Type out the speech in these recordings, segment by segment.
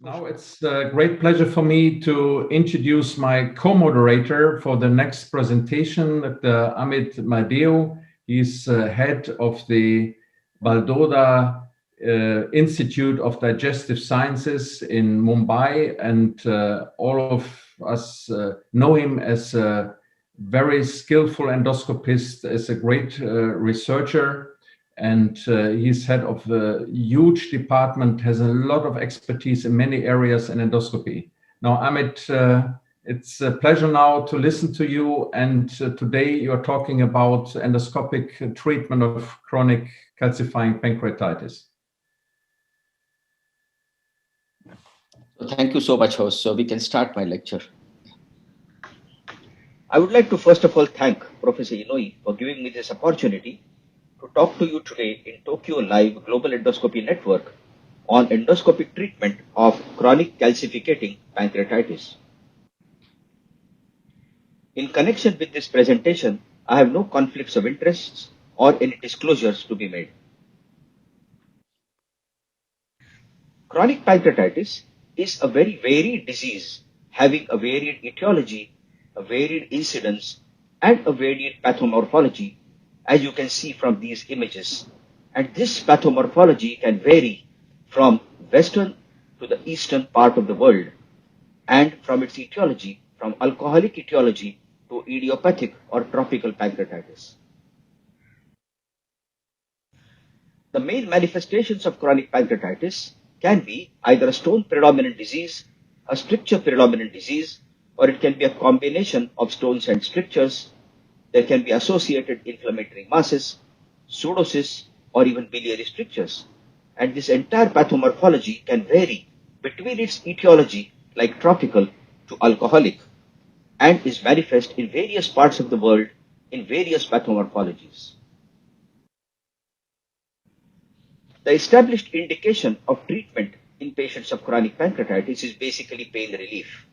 Now it's a great pleasure for me to introduce my co-moderator for the next presentation, Dr. Amit Maydeo. He's head of the Baldoda Institute of Digestive Sciences in Mumbai, and all of us know him as a very skillful endoscopist, as a great researcher, and he's head of a huge department, has a lot of expertise in many areas in endoscopy. Now, Amit, it's a pleasure now to listen to you, and today you're talking about endoscopic treatment of chronic calcifying pancreatitis. Thank you so much, host. So we can start my lecture. I would like to first of all thank Professor Inouye for giving me this opportunity to talk to you today in Tokyo Live Global Endoscopy Network on endoscopic treatment of chronic calcificating pancreatitis. In connection with this presentation, I have no conflicts of interests or any disclosures to be made. Chronic pancreatitis is a very varied disease having a varied etiology, a varied incidence, and a varied pathomorphology, as you can see from these images. And this pathomorphology can vary from western to the eastern part of the world, and from its etiology, from alcoholic etiology to idiopathic or tropical pancreatitis. The main manifestations of chronic pancreatitis can be either a stone predominant disease, a stricture predominant disease, or it can be a combination of stones and strictures. There can be associated inflammatory masses, pseudocysts, or even biliary strictures. And this entire pathomorphology can vary between its etiology, like tropical, to alcoholic, and is manifest in various parts of the world in various pathomorphologies. The established indication of treatment in patients of chronic pancreatitis is basically pain relief.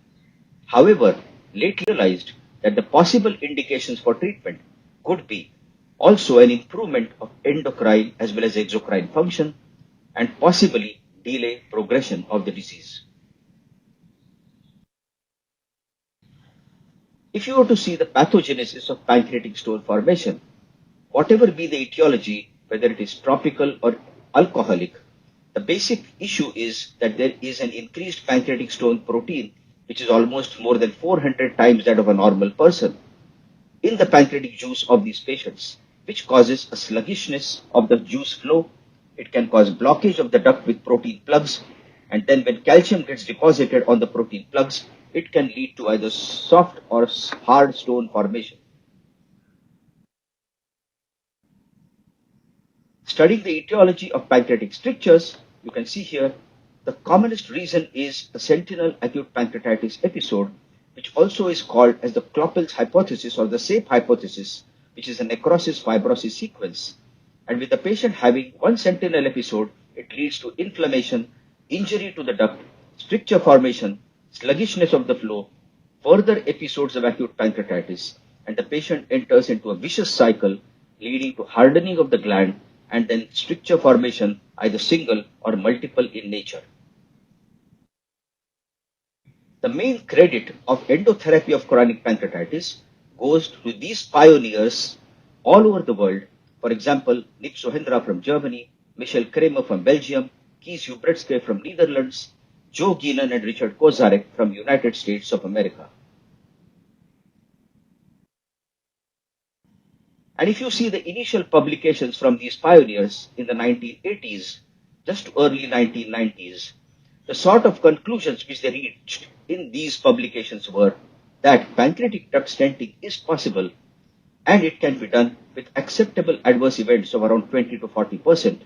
However, lately realized that the possible indications for treatment could be also an improvement of endocrine as well as exocrine function and possibly delay progression of the disease. If you were to see the pathogenesis of pancreatic stone formation, whatever be the etiology, whether it is tropical or alcoholic, the basic issue is that there is an increased pancreatic stone protein, which is almost more than 400 times that of a normal person, in the pancreatic juice of these patients, which causes a sluggishness of the juice flow. It can cause blockage of the duct with protein plugs, and then when calcium gets deposited on the protein plugs, it can lead to either soft or hard stone formation. Studying the etiology of pancreatic strictures, you can see here the commonest reason is a sentinel acute pancreatitis episode, which also is called as the Kloppel's hypothesis or the SAPE hypothesis, which is a necrosis fibrosis sequence. And with the patient having one sentinel episode, it leads to inflammation, injury to the duct, stricture formation, sluggishness of the flow, further episodes of acute pancreatitis, and the patient enters into a vicious cycle leading to hardening of the gland and then stricture formation, either single or multiple in nature. The main credit of endotherapy of chronic pancreatitis goes to these pioneers all over the world. For example, Nick Sohendra from Germany, Michel Kramer from Belgium, Kees Hubretske from Netherlands, Joe Geenan and Richard Kozarek from United States of America. And if you see the initial publications from these pioneers in the 1980s, just to early 1990s, the sort of conclusions which they reached in these publications were that pancreatic duct stenting is possible and it can be done with acceptable adverse events of around 20 to 40%.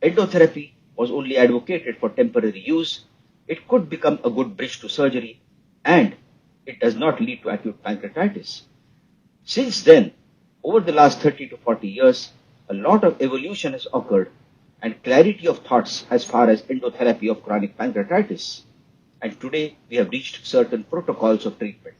Endotherapy was only advocated for temporary use. It could become a good bridge to surgery, and it does not lead to acute pancreatitis. Since then, over the last 30 to 40 years, a lot of evolution has occurred and clarity of thoughts as far as endotherapy of chronic pancreatitis. And today we have reached certain protocols of treatment.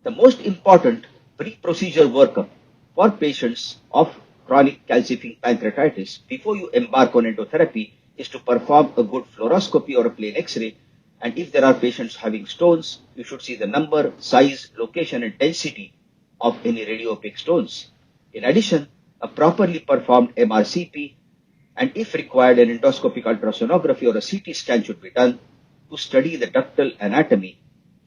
The most important pre-procedure workup for patients of chronic calcifying pancreatitis before you embark on endotherapy is to perform a good fluoroscopy or a plain X-ray. And if there are patients having stones, you should see the number, size, location, and density of any radiopaque stones. In addition, a properly performed MRCP and if required an endoscopic ultrasonography or a CT scan should be done to study the ductal anatomy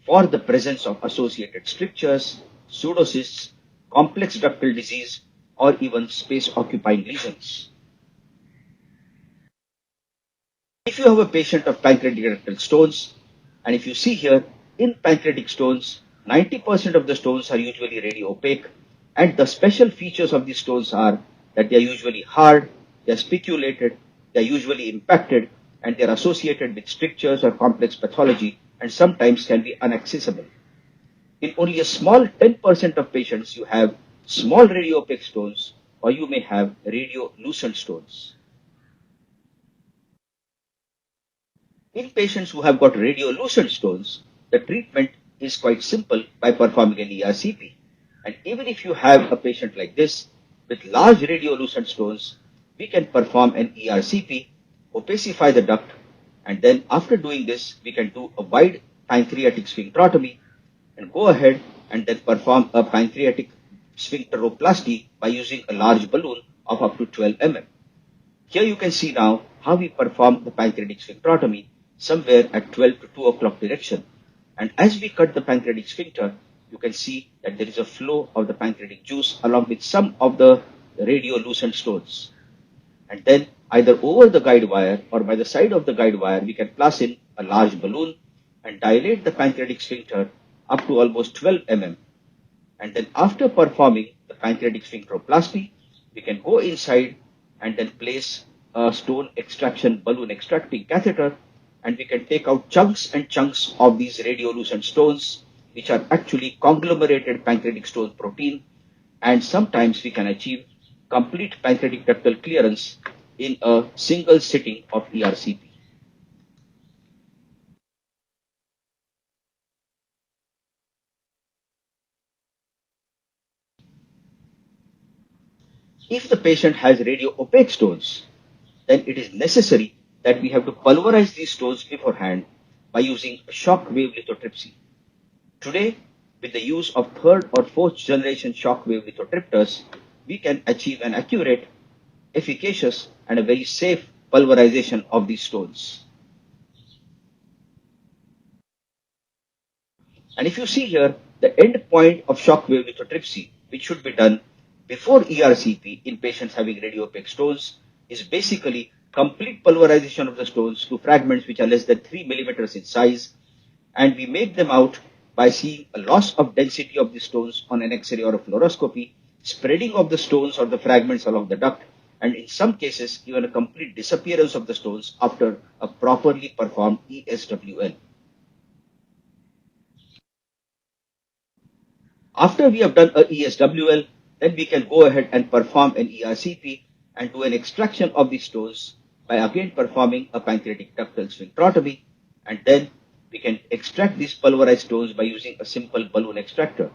for the presence of associated strictures, pseudocysts, complex ductal disease, or even space-occupying lesions. If you have a patient of pancreatic ductal stones, and if you see here, in pancreatic stones, 90% of the stones are usually radiopaque, and the special features of these stones are that they are usually hard, they are spiculated, they are usually impacted, and they are associated with strictures or complex pathology, and sometimes can be inaccessible. In only a small 10% of patients, you have small radiopaque stones, or you may have radiolucent stones. In patients who have got radiolucent stones, the treatment is quite simple by performing an ERCP. And even if you have a patient like this with large radiolucent stones, we can perform an ERCP, opacify the duct, and then after doing this, we can do a wide pancreatic sphincterotomy and go ahead and then perform a pancreatic sphincteroplasty by using a large balloon of up to 12 mm. Here you can see now how we perform the pancreatic sphincterotomy somewhere at 12 to 2 o'clock direction. And as we cut the pancreatic sphincter, you can see that there is a flow of the pancreatic juice along with some of the radiolucent stones. And then either over the guide wire or by the side of the guide wire, we can place in a large balloon and dilate the pancreatic sphincter up to almost 12 mm. And then after performing the pancreatic sphincteroplasty, we can go inside and then place a stone extraction balloon extracting catheter, and we can take out chunks and chunks of these radiolucent stones, which are actually conglomerated pancreatic stone protein, and sometimes we can achieve complete pancreatic ductal clearance in a single sitting of ERCP. If the patient has radiopaque stones, then it is necessary that we have to pulverize these stones beforehand by using shock wave lithotripsy. Today, with the use of third or fourth generation shock wave lithotripters, we can achieve an accurate, efficacious, and a very safe pulverization of these stones. And if you see here, the end point of shock wave lithotripsy, which should be done before ERCP in patients having radiopaque stones, is basically complete pulverization of the stones to fragments which are less than 3 millimeters in size, and we make them out by seeing a loss of density of the stones on an X-ray or a fluoroscopy, spreading of the stones or the fragments along the duct, and in some cases even a complete disappearance of the stones after a properly performed ESWL. After we have done a ESWL, then we can go ahead and perform an ERCP and do an extraction of the stones by again performing a pancreatic ductal sphincterotomy, and then we can extract these pulverized stones by using a simple balloon extractor.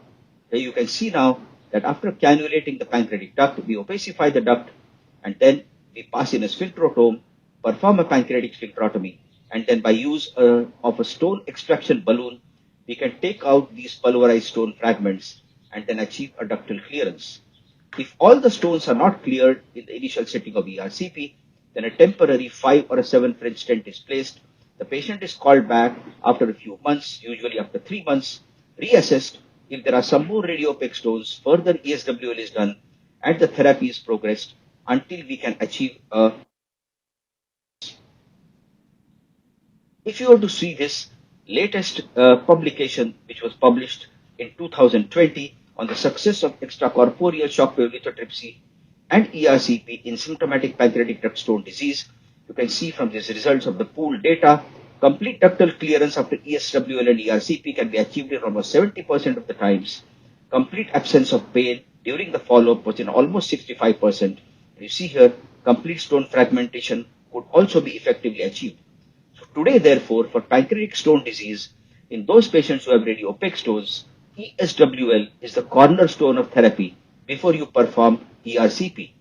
Here you can see now that after cannulating the pancreatic duct, we opacify the duct, and then we pass in a sphincterotome, perform a pancreatic sphincterotomy, and then by use of a stone extraction balloon, we can take out these pulverized stone fragments and then achieve a ductal clearance. If all the stones are not cleared in the initial setting of ERCP, then a temporary 5 or a 7 French stent is placed. The patient is called back after a few months, usually after 3 months, reassessed. If there are some more radiopaque stones, further ESWL is done and the therapy is progressed until we can achieve a. If you were to see this latest publication, which was published in 2020 on the success of extracorporeal shockwave lithotripsy and ERCP in symptomatic pancreatic duct stone disease, you can see from these results of the pooled data, complete ductal clearance after ESWL and ERCP can be achieved in almost 70% of the times. Complete absence of pain during the follow-up was in almost 65%. You see here, complete stone fragmentation could also be effectively achieved. So today, therefore, for pancreatic stone disease, in those patients who have radiopaque stones, ESWL is the cornerstone of therapy before you perform ERCP.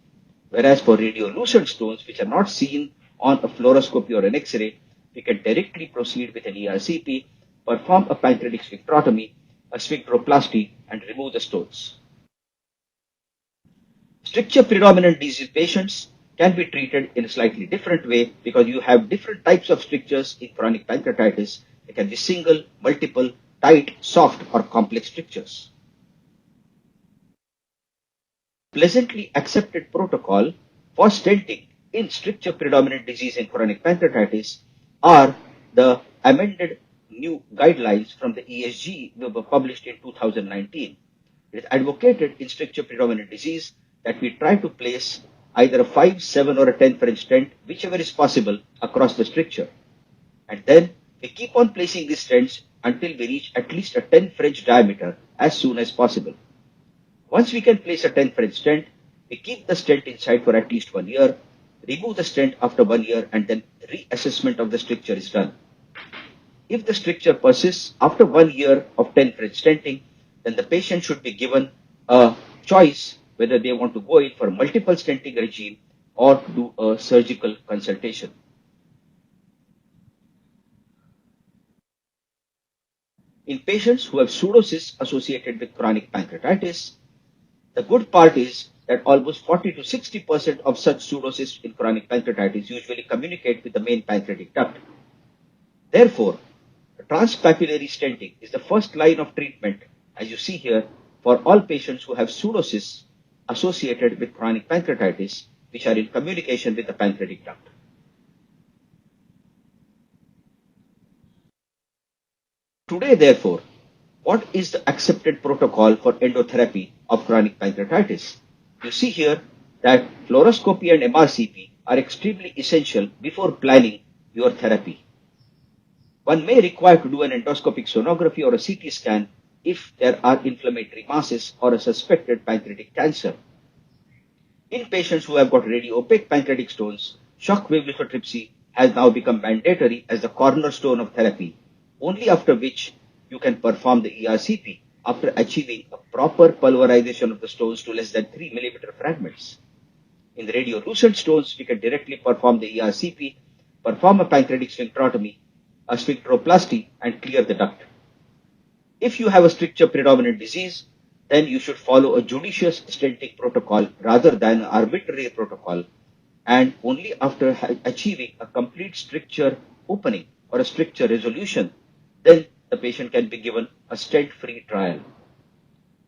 Whereas for radiolucent stones, which are not seen on a fluoroscopy or an X-ray, we can directly proceed with an ERCP, perform a pancreatic sphincterotomy, a sphincteroplasty, and remove the stones. Stricture predominant disease patients can be treated in a slightly different way because you have different types of strictures in chronic pancreatitis. They can be single, multiple, tight, soft, or complex strictures. Pleasantly accepted protocol for stenting in stricture predominant disease in chronic pancreatitis are the amended new guidelines from the ESG that were published in 2019. It is advocated in stricture predominant disease that we try to place either a 5, 7, or a 10 French stent, whichever is possible, across the stricture. And then we keep on placing these stents until we reach at least a 10 French diameter as soon as possible. Once we can place a 10 French stent, we keep the stent inside for at least 1 year, remove the stent after 1 year, and then reassessment of the stricture is done. If the stricture persists after 1 year of 10 French stenting, then the patient should be given a choice whether they want to go in for multiple stenting regime or do a surgical consultation. In patients who have pseudocysts associated with chronic pancreatitis, the good part is that almost 40 to 60% of such pseudocysts in chronic pancreatitis usually communicate with the main pancreatic duct. Therefore, transpapillary stenting is the first line of treatment, as you see here, for all patients who have pseudocysts associated with chronic pancreatitis, which are in communication with the pancreatic duct. Today, therefore, what is the accepted protocol for endotherapy of chronic pancreatitis? You see here that fluoroscopy and MRCP are extremely essential before planning your therapy. One may require to do an endoscopic sonography or a CT scan if there are inflammatory masses or a suspected pancreatic cancer. In patients who have got radiopaque pancreatic stones, shockwave lithotripsy has now become mandatory as the cornerstone of therapy, only after which you can perform the ERCP after achieving a proper pulverization of the stones to less than 3 millimeter fragments. In the radiolucent stones, we can directly perform the ERCP, perform a pancreatic sphincterotomy, a sphincteroplasty, and clear the duct. If you have a stricture predominant disease, then you should follow a judicious stenting protocol rather than an arbitrary protocol, and only after achieving a complete stricture opening or a stricture resolution, then the patient can be given a stent-free trial.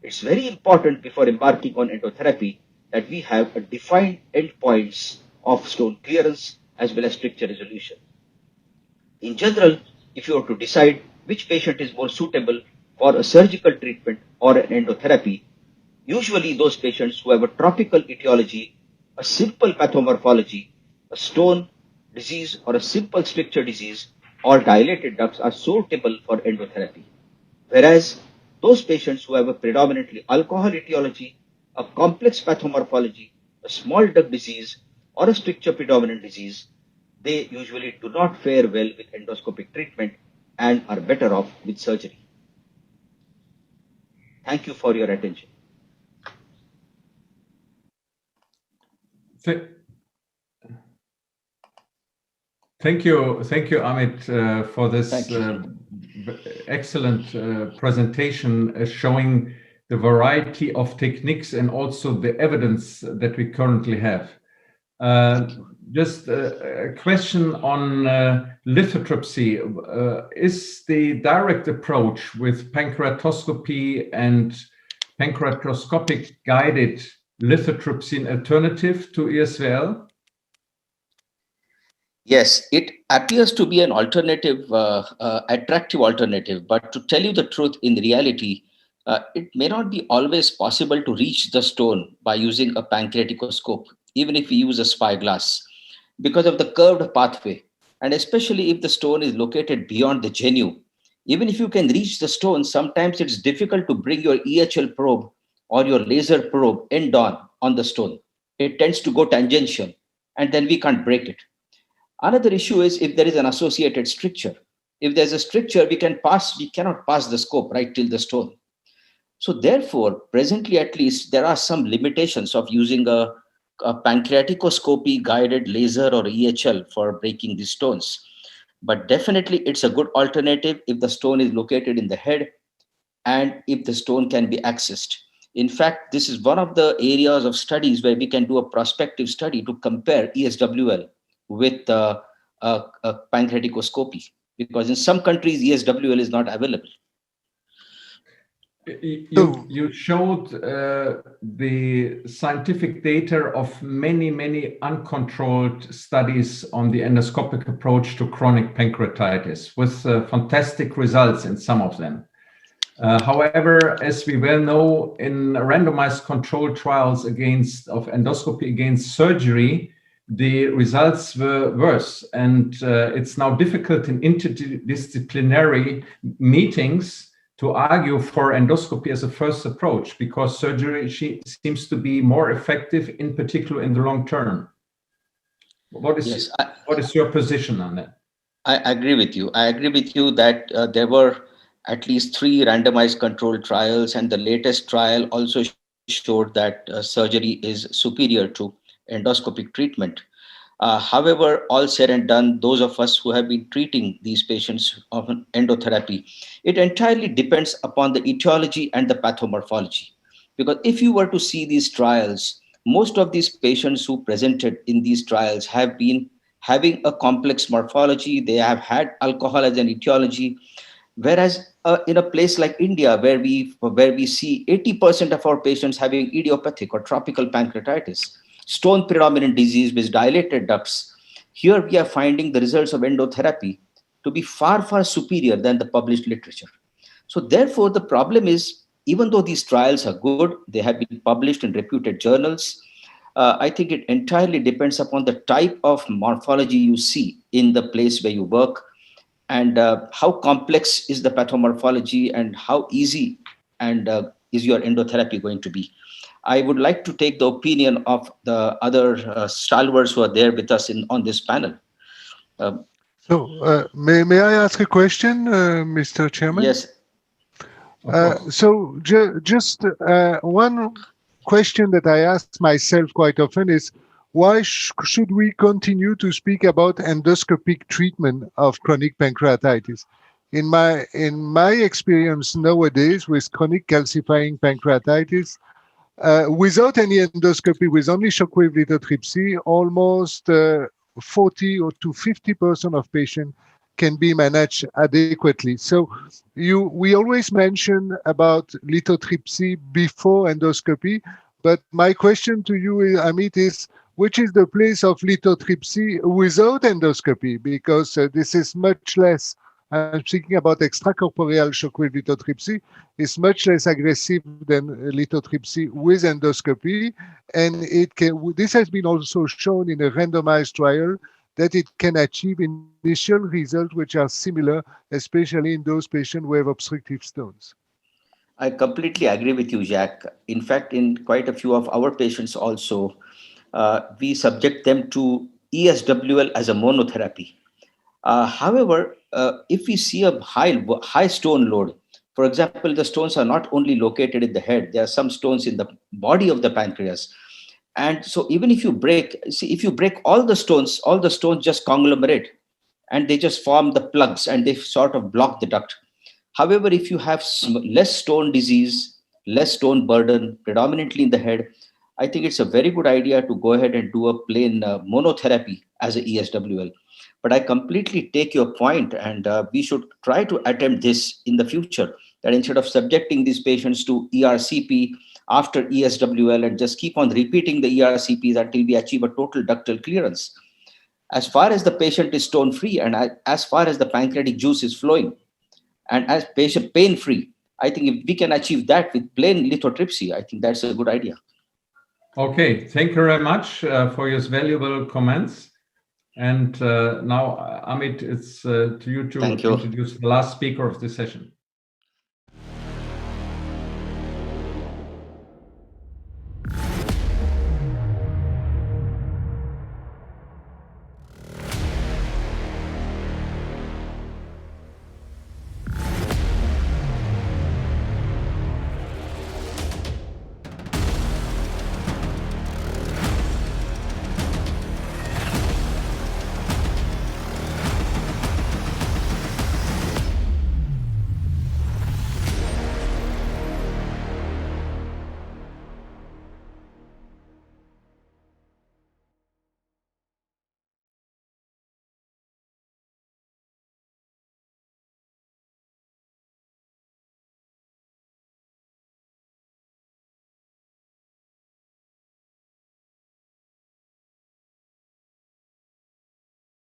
It's very important before embarking on endotherapy that we have a defined endpoints of stone clearance as well as stricture resolution. In general, if you are to decide which patient is more suitable for a surgical treatment or an endotherapy, usually those patients who have a tropical etiology, a simple pathomorphology, a stone disease or a simple stricture disease or dilated ducts are suitable for endotherapy. Whereas those patients who have a predominantly alcohol etiology, a complex pathomorphology, a small duct disease, or a stricture predominant disease, they usually do not fare well with endoscopic treatment and are better off with surgery. Thank you for your attention. Thank you, Amit, for this excellent presentation showing the variety of techniques and also the evidence that we currently have. Just a question on lithotripsy. Is the direct approach with pancreatoscopy and pancreatoscopic guided lithotripsy an alternative to ESWL? Yes, it appears to be an alternative, attractive alternative, but to tell you the truth, in reality, it may not be always possible to reach the stone by using a pancreaticoscope, even if we use a spyglass, because of the curved pathway, and especially if the stone is located beyond the genu. Even if you can reach the stone, sometimes it's difficult to bring your EHL probe or your laser probe end on the stone. It tends to go tangential, and then we can't break it. Another issue is if there is an associated stricture. If there's a stricture, we cannot pass the scope right till the stone. So therefore, presently at least, there are some limitations of using a a pancreaticoscopy guided laser or EHL for breaking these stones. But definitely it's a good alternative if the stone is located in the head and if the stone can be accessed. In fact, this is one of the areas of studies where we can do a prospective study to compare ESWL with pancreaticoscopy, because in some countries ESWL is not available. You showed the scientific data of many uncontrolled studies on the endoscopic approach to chronic pancreatitis with fantastic results in some of them. However, as we well know, in randomized controlled trials of endoscopy against surgery, the results were worse. And it's now difficult in interdisciplinary meetings to argue for endoscopy as a first approach, because surgery seems to be more effective, in particular in the long term. What is your position on that? I agree with you. I agree with you that there were at least 3 randomized controlled trials, and the latest trial also showed that surgery is superior to endoscopic treatment. However, all said and done, those of us who have been treating these patients of endotherapy, it entirely depends upon the etiology and the pathomorphology. Because if you were to see these trials, most of these patients who presented in these trials have been having a complex morphology. They have had alcohol as an etiology. Whereas in a place like India, where we see 80% of our patients having idiopathic or tropical pancreatitis, stone predominant disease with dilated ducts, here we are finding the results of endotherapy to be far superior than the published literature. So therefore, the problem is, even though these trials are good, they have been published in reputed journals. I think it entirely depends upon the type of morphology you see in the place where you work, and how complex is the pathomorphology, and how easy and is your endotherapy going to be. I would like to take the opinion of the other stalwarts who are there with us on this panel. May I ask a question, Mr. Chairman? Yes. Just one question that I ask myself quite often is, why should we continue to speak about endoscopic treatment of chronic pancreatitis? In my experience nowadays with chronic calcifying pancreatitis, without any endoscopy, with only shockwave lithotripsy, almost 40 or to 50% of patients can be managed adequately. So we always mention about lithotripsy before endoscopy, but my question to you, Amit, is which is the place of lithotripsy without endoscopy? Because this is much less, I'm speaking about extracorporeal shockwave lithotripsy, is much less aggressive than lithotripsy with endoscopy. And this has been also shown in a randomized trial that it can achieve initial results which are similar, especially in those patients who have obstructive stones. I completely agree with you, Jacques. In fact, in quite a few of our patients also, we subject them to ESWL as a monotherapy. However, if we see a high stone load, for example, the stones are not only located in the head, there are some stones in the body of the pancreas. And so even if you break all the stones just conglomerate and they just form the plugs and they sort of block the duct. However, if you have less stone disease, less stone burden, predominantly in the head, I think it's a very good idea to go ahead and do a plain monotherapy as a ESWL. But I completely take your point, and we should try to attempt this in the future, that instead of subjecting these patients to ERCP after ESWL and just keep on repeating the ERCPs until we achieve a total ductal clearance. As far as the patient is stone free and as far as the pancreatic juice is flowing and as patient pain free, I think if we can achieve that with plain lithotripsy, I think that's a good idea. Okay, thank you very much for your valuable comments. And now, Amit, it's to you to introduce the last speaker of the session.